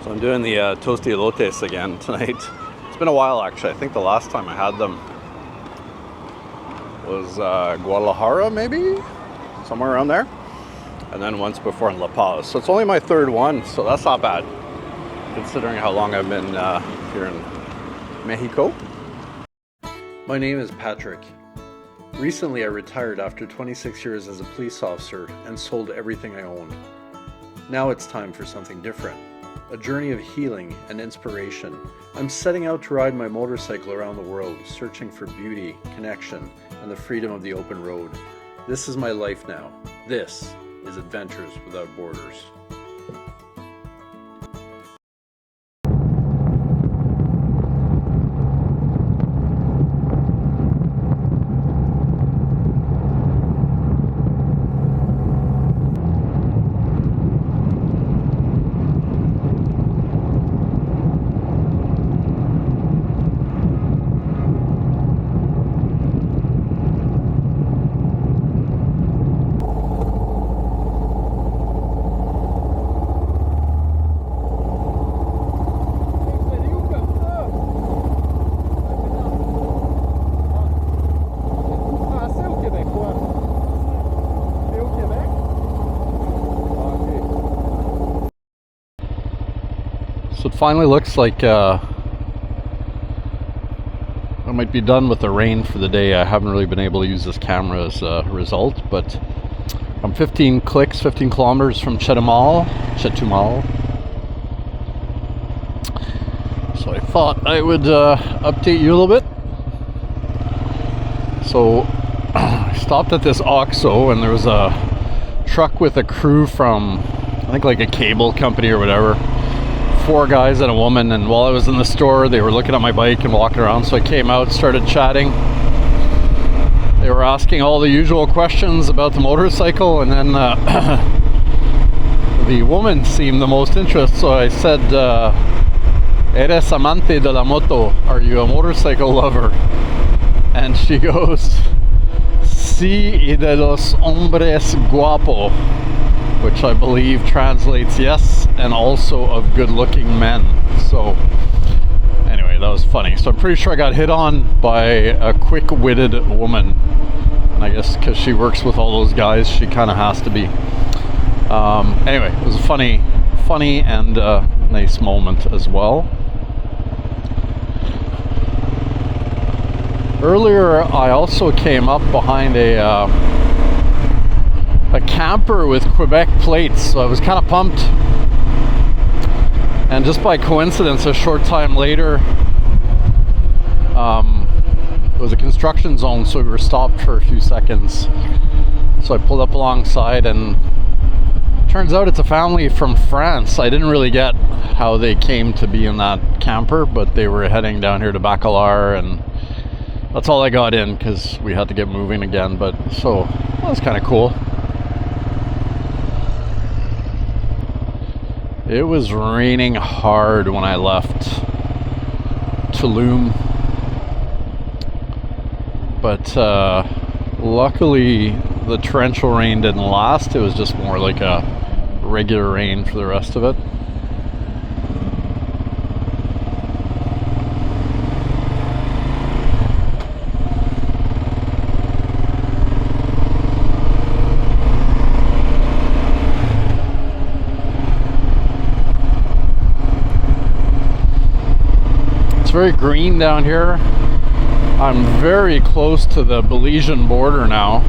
So I'm doing the toasty elotes again tonight. It's been a while actually. I think the last time I had them was Guadalajara maybe? Somewhere around there. And then once before in La Paz. So it's only my third one, so that's not bad considering how long I've been here in Mexico. My name is Patrick. Recently I retired after 26 years as a police officer and sold everything I owned. Now it's time for something different. A journey of healing and inspiration. I'm setting out to ride my motorcycle around the world, searching for beauty, connection, and the freedom of the open road. This is my life now. This is Adventures Without Borders. So it finally looks like I might be done with the rain for the day. I haven't really been able to use this camera as a result, but I'm 15 kilometers from Chetumal. So I thought I would update you a little bit. So I stopped at this OXXO and there was a truck with a crew from, I think like a cable company or whatever. 4 guys and a woman, and while I was in the store they were looking at my bike and walking around, so I came out, started chatting. They were asking all the usual questions about the motorcycle, and then the woman seemed the most interest, so I said, "Eres amante de la moto? Are you a motorcycle lover?" And she goes, "Sí, y de los hombres guapo," which I believe translates yes, and also of good-looking men. So anyway, that was funny. So I'm pretty sure I got hit on by a quick-witted woman, and I guess because she works with all those guys, she kind of has to be. Anyway, it was a funny and nice moment as well. Earlier, I also came up behind a camper with Quebec plates, so I was kind of pumped. And just by coincidence, a short time later, it was a construction zone, so we were stopped for a few seconds. So I pulled up alongside, and turns out it's a family from France. I didn't really get how they came to be in that camper, but they were heading down here to Bacalar, and that's all I got in because we had to get moving again. But so that was kind of cool. It was raining hard when I left Tulum, but luckily the torrential rain didn't last. It was just more like a regular rain for the rest of it. It's very green down here. I'm very close to the Belizean border now.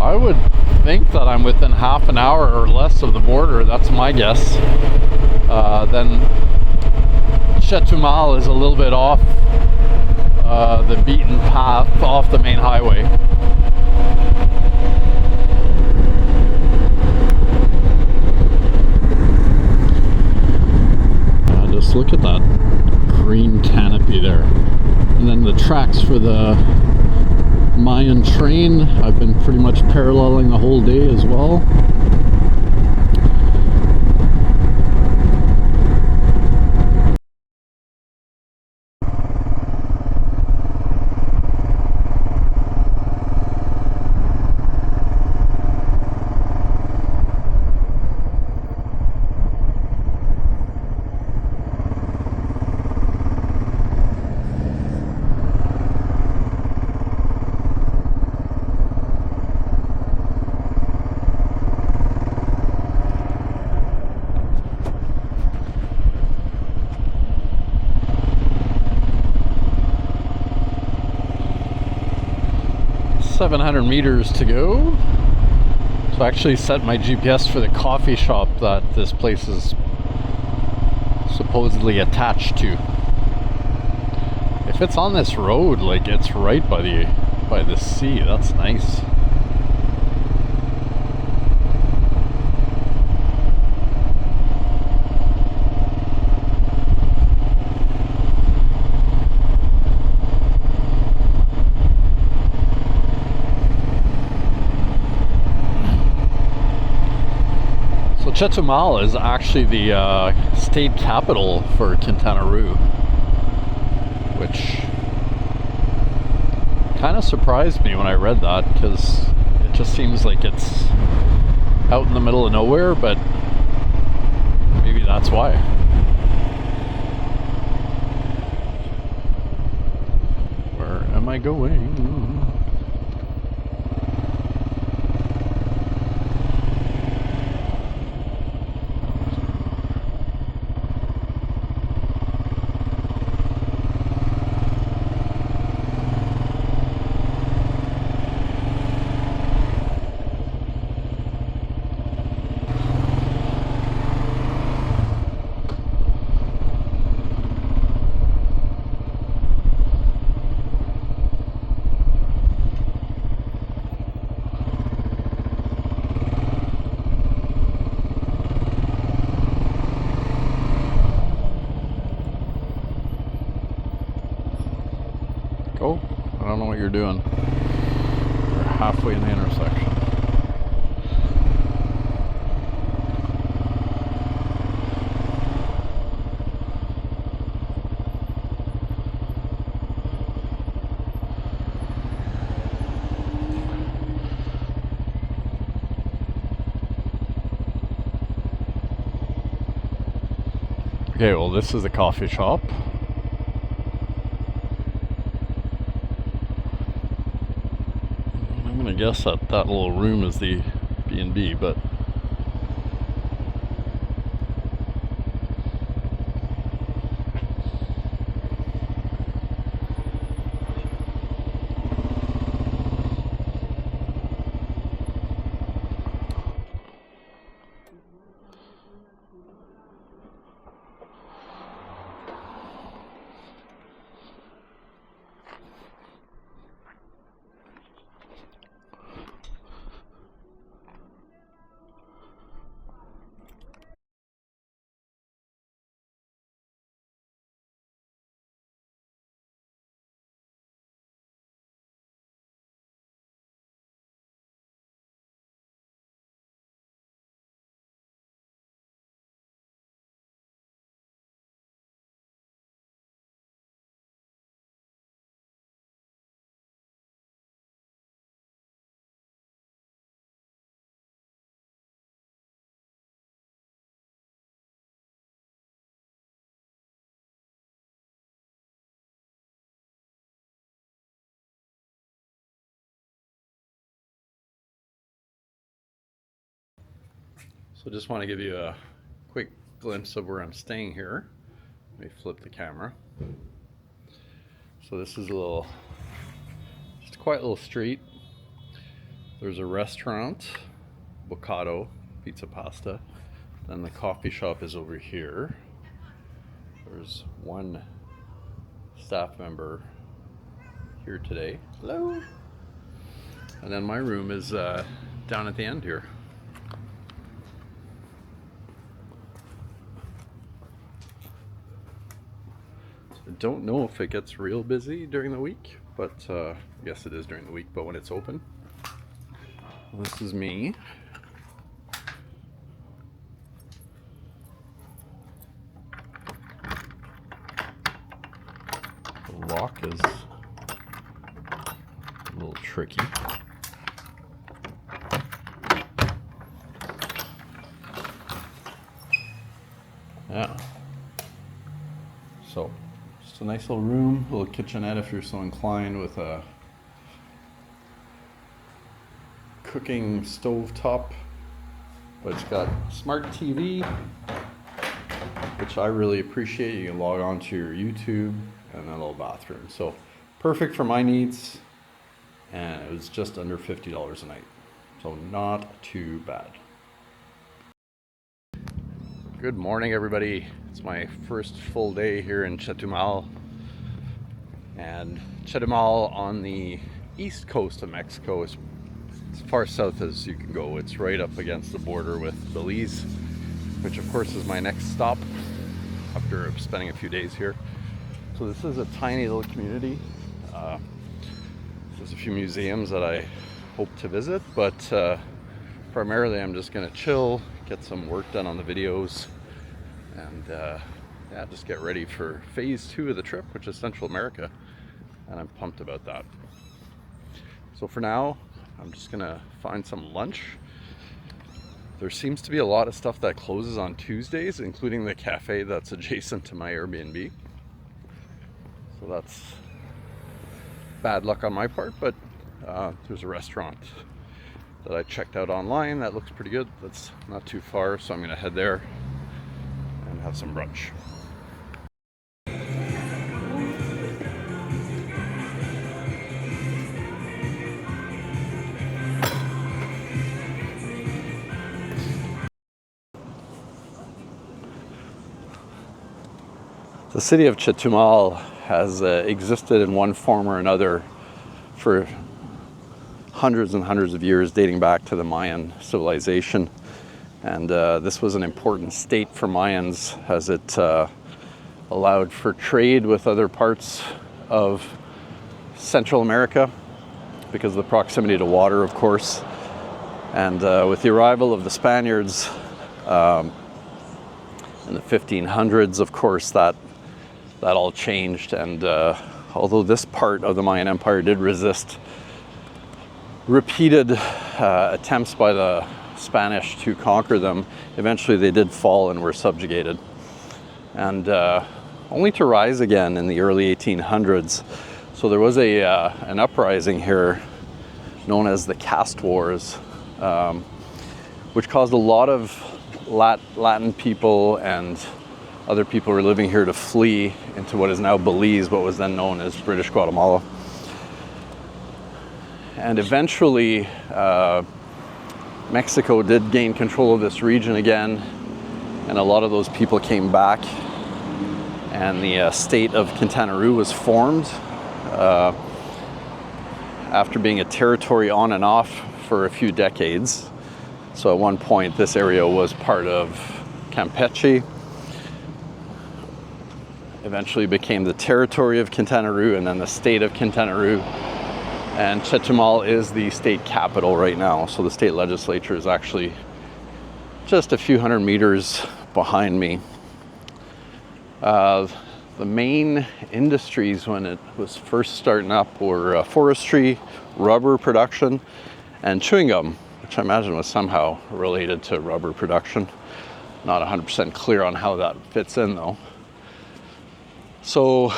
I would think that I'm within half an hour or less of the border. That's my guess. Then Chetumal is a little bit off the beaten path, off the main highway. Just look at that green canopy there. And then the tracks for the Mayan train, I've been pretty much paralleling the whole day as well. 700 meters to go. So I actually set my GPS for the coffee shop that this place is supposedly attached to. If it's on this road, like it's right by the sea, that's nice. Chetumal is actually the state capital for Quintana Roo, which kind of surprised me when I read that, because it just seems like it's out in the middle of nowhere, but maybe that's why. Where am I going? Go. I don't know what you're doing. We're halfway in the intersection. Okay, well, this is a coffee shop. I guess that little room is the B&B, but so just want to give you a quick glimpse of where I'm staying here. Let me flip the camera. So this is just a quiet little street. There's a restaurant, Bocado, pizza pasta. Then the coffee shop is over here. There's one staff member here today. Hello. And then my room is down at the end here. I don't know if it gets real busy during the week, but I guess it is during the week, but when it's open. This is me. The lock is a little tricky. Yeah. So, just a nice little room, little kitchenette if you're so inclined, with a cooking stove top. But it's got smart TV, which I really appreciate. You can log on to your YouTube, and a little bathroom. So, perfect for my needs. and it was just under $50 a night. So not too bad. Good morning, everybody. It's my first full day here in Chetumal. And Chetumal on the east coast of Mexico is as far south as you can go. It's right up against the border with Belize, which of course is my next stop after spending a few days here. So this is a tiny little community. There's a few museums that I hope to visit, but primarily I'm just gonna chill, get some work done on the videos, and yeah, just get ready for phase 2 of the trip, which is Central America, and I'm pumped about that. So for now, I'm just gonna find some lunch. There seems to be a lot of stuff that closes on Tuesdays, including the cafe that's adjacent to my Airbnb. So that's bad luck on my part, but there's a restaurant that I checked out online that looks pretty good. That's not too far, so I'm gonna head there and have some brunch. The city of Chetumal has existed in one form or another for hundreds and hundreds of years, dating back to the Mayan civilization. And this was an important state for Mayans, as it allowed for trade with other parts of Central America because of the proximity to water, of course. And with the arrival of the Spaniards in the 1500s, of course, that all changed. And although this part of the Mayan Empire did resist repeated attempts by the Spanish to conquer them, eventually they did fall and were subjugated. And only to rise again in the early 1800s. So there was an uprising here known as the Caste Wars, which caused a lot of Latin people and other people who were living here to flee into what is now Belize, what was then known as British Guatemala. And eventually, Mexico did gain control of this region again, and a lot of those people came back, and the state of Quintana Roo was formed after being a territory on and off for a few decades. So at one point, this area was part of Campeche, eventually became the territory of Quintana Roo, and then the state of Quintana Roo. And Chetumal is the state capital right now. So the state legislature is actually just a few hundred meters behind me. The main industries when it was first starting up were forestry, rubber production, and chewing gum, which I imagine was somehow related to rubber production. Not 100% clear on how that fits in though. So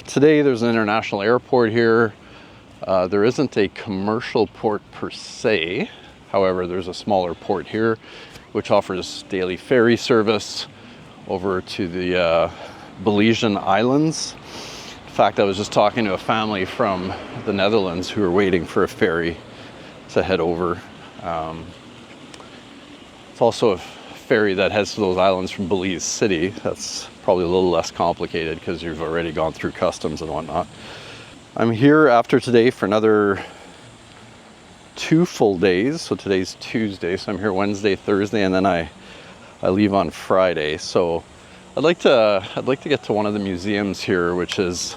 today there's an international airport here. There isn't a commercial port per se. However, there's a smaller port here which offers daily ferry service over to the Belizean islands. In fact, I was just talking to a family from the Netherlands who are waiting for a ferry to head over. It's also a ferry that heads to those islands from Belize City. That's probably a little less complicated because you've already gone through customs and whatnot. I'm here after today for another 2 full days. So today's Tuesday, so I'm here Wednesday, Thursday, and then I leave on Friday. So I'd like to get to one of the museums here, which is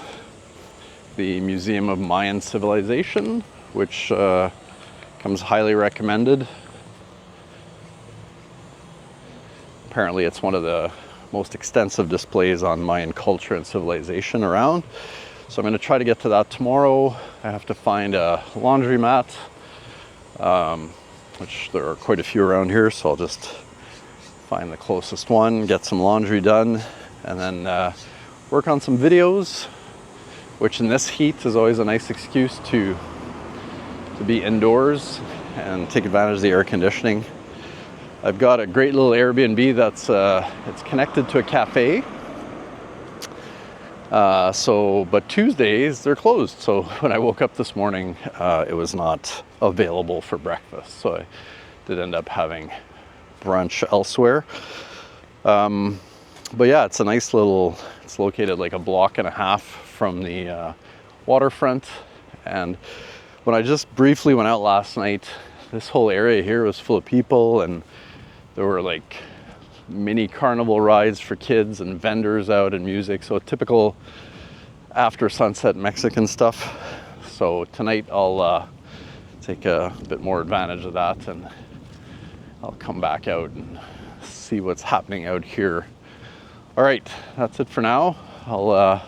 the Museum of Mayan Civilization, which comes highly recommended. Apparently it's one of the most extensive displays on Mayan culture and civilization around. So I'm going to try to get to that tomorrow. I have to find a laundromat, which there are quite a few around here, so I'll just find the closest one, get some laundry done, and then work on some videos, which in this heat is always a nice excuse to be indoors and take advantage of the air conditioning. I've got a great little Airbnb that's it's connected to a cafe. But Tuesdays they're closed. So when I woke up this morning, it was not available for breakfast. So I did end up having brunch elsewhere. But yeah, it's a nice little, it's located like a block and a half from the waterfront. And when I just briefly went out last night, this whole area here was full of people, and there were like mini carnival rides for kids and vendors out and music. So typical after sunset Mexican stuff. So tonight I'll take a bit more advantage of that, and I'll come back out and see what's happening out here. All right, that's it for now. I'll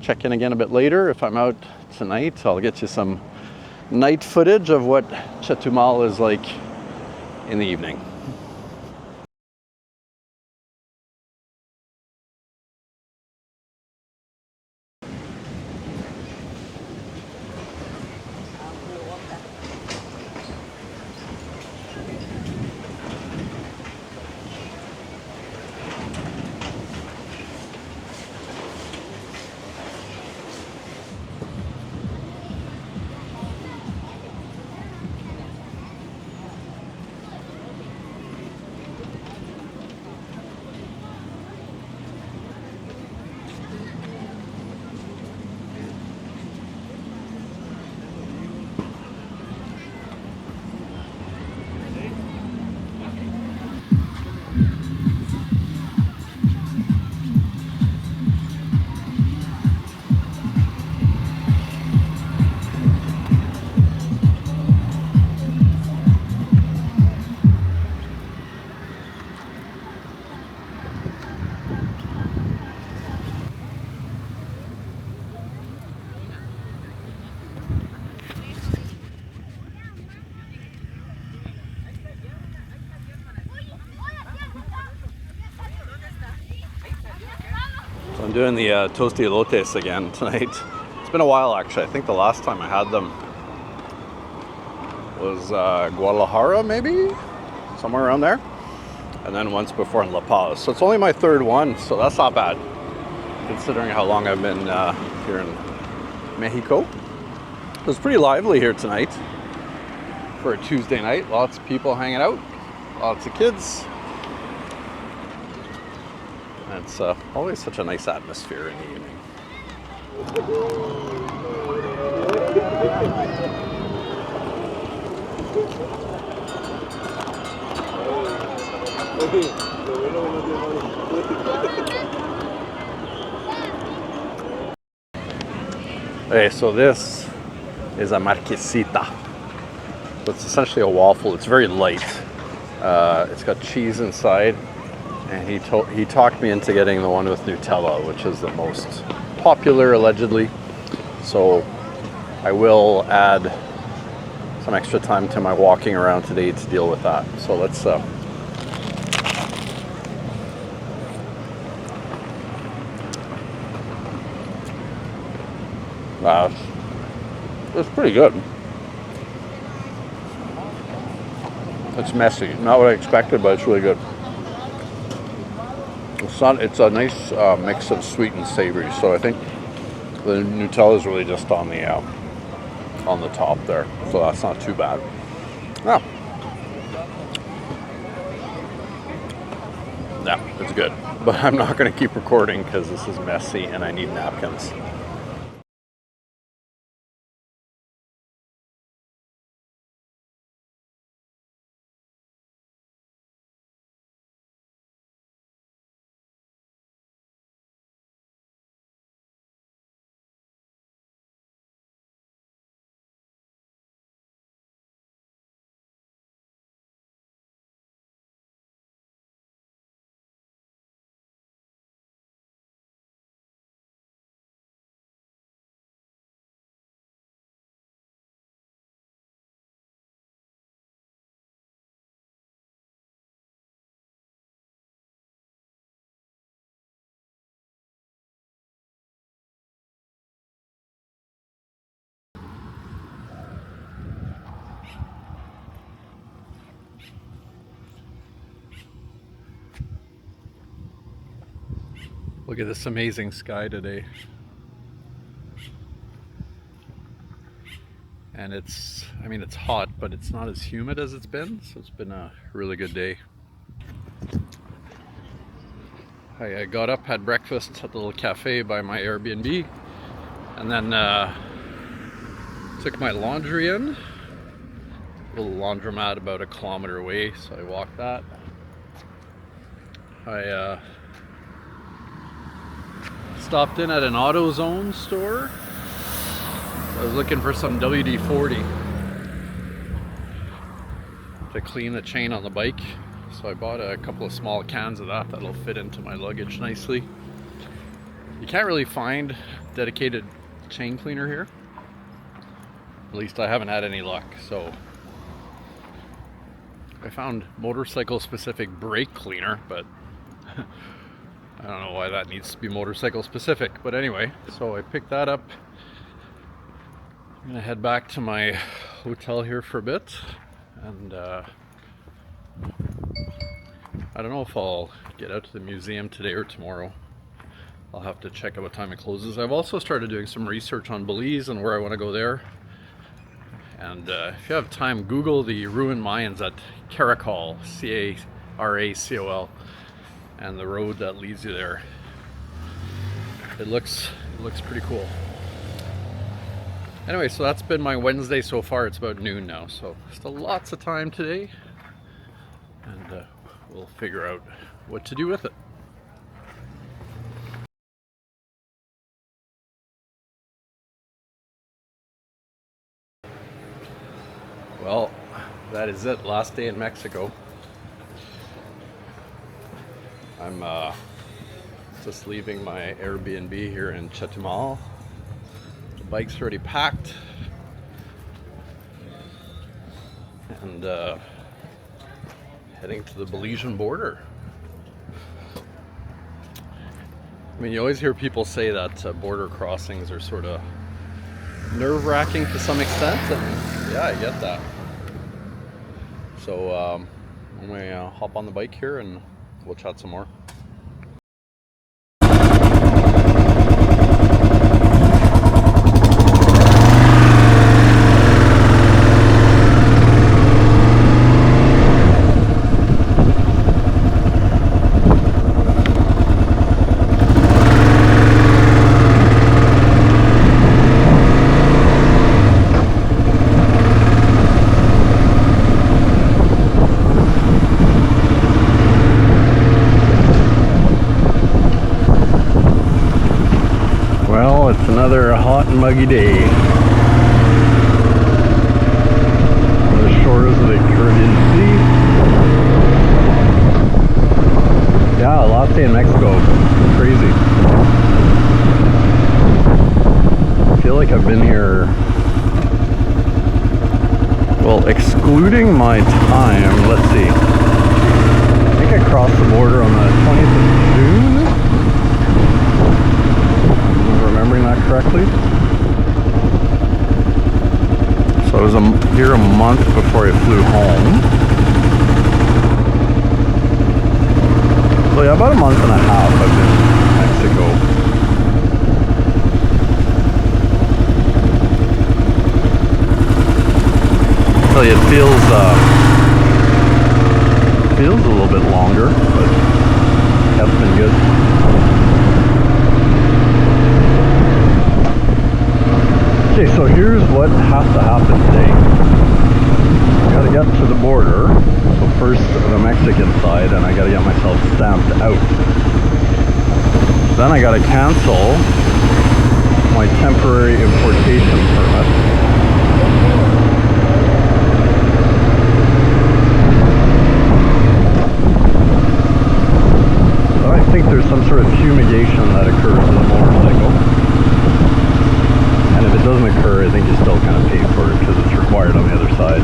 check in again a bit later. If I'm out tonight, I'll get you some night footage of what Chetumal is like in the evening. So I'm doing the toasty elotes again tonight. It's been a while actually. I think the last time I had them was Guadalajara, maybe? Somewhere around there. And then once before in La Paz. So it's only my third one, so that's not bad, considering how long I've been here in Mexico. It was pretty lively here tonight for a Tuesday night. Lots of people hanging out, lots of kids. It's always such a nice atmosphere in the evening. Okay, so this is a marquesita. So it's essentially a waffle. It's very light. It's got cheese inside, and he talked me into getting the one with Nutella, which is the most popular allegedly. So I will add some extra time to my walking around today to deal with that. So let's it's pretty good. It's messy, not what I expected, but it's really good. It's a nice mix of sweet and savory. So I think the Nutella is really just on the top there, so that's not too bad. Yeah, yeah, it's good. But I'm not going to keep recording because this is messy and I need napkins. Look at this amazing sky today. And it's, I mean, it's hot, but it's not as humid as it's been, so it's been a really good day. I got up, had breakfast at the little cafe by my Airbnb, and then took my laundry in. A little laundromat about a kilometer away, so I walked that. I stopped in at an AutoZone store. I was looking for some WD-40 to clean the chain on the bike. So I bought a couple of small cans of that that'll fit into my luggage nicely. You can't really find dedicated chain cleaner here. At least I haven't had any luck. So I found motorcycle specific brake cleaner, but I don't know why that needs to be motorcycle specific. But anyway, so I picked that up. I'm gonna head back to my hotel here for a bit, and I don't know if I'll get out to the museum today or tomorrow. I'll have to check out what time it closes. I've also started doing some research on Belize and where I want to go there. And if you have time, Google the ruined mines at Caracol, C-A-R-A-C-O-L, and the road that leads you there. It looks pretty cool. Anyway, so that's been my Wednesday so far. It's about noon now, so still lots of time today, and we'll figure out what to do with it. Well, that is it. Last day in Mexico. I'm just leaving my Airbnb here in Chetumal. The bike's already packed, and heading to the Belizean border. I mean, you always hear people say that border crossings are sort of nerve-wracking to some extent, and yeah, I get that. So I'm gonna hop on the bike here and we'll chat some more. It's another hot and muggy day on the shores of the Caribbean Sea. Yeah, last day in Mexico. Crazy. I feel like I've been here, well, excluding my time, let's see. I think I crossed the border on the 20th of June. Remembering that correctly. So I was here a month before I flew home. So yeah, about a month and a half I've been in Mexico. I tell you, it feels a little bit longer, but that's been good. Okay, so here's what has to happen today. I gotta get to the border, so first the Mexican side, and I gotta get myself stamped out. Then I gotta cancel my temporary importation permit. So I think there's some sort of fumigation that occurs in the motorcycle. And if it doesn't occur, I think you still kind of pay for it because it's required on the other side.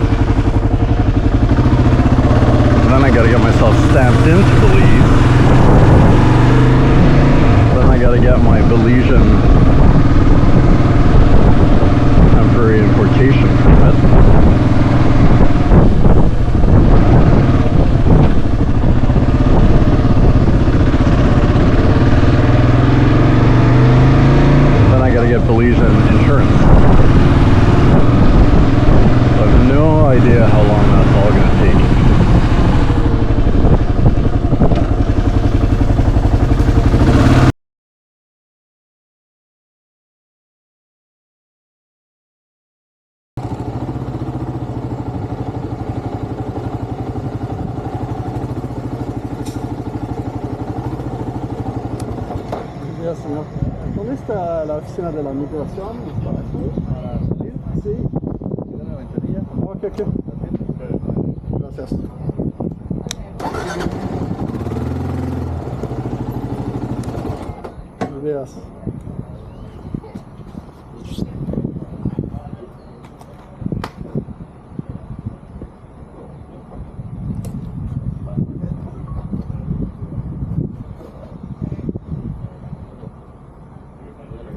And then I gotta get myself stamped into Belize. Then I gotta get my Belizean temporary importation permit. días, señor. ¿Dónde está la oficina de la migración? ¿Es para aquí? ¿Para salir? Sí. ¿Tiene la ventanilla? Ok, ok. Gracias. Buenos días.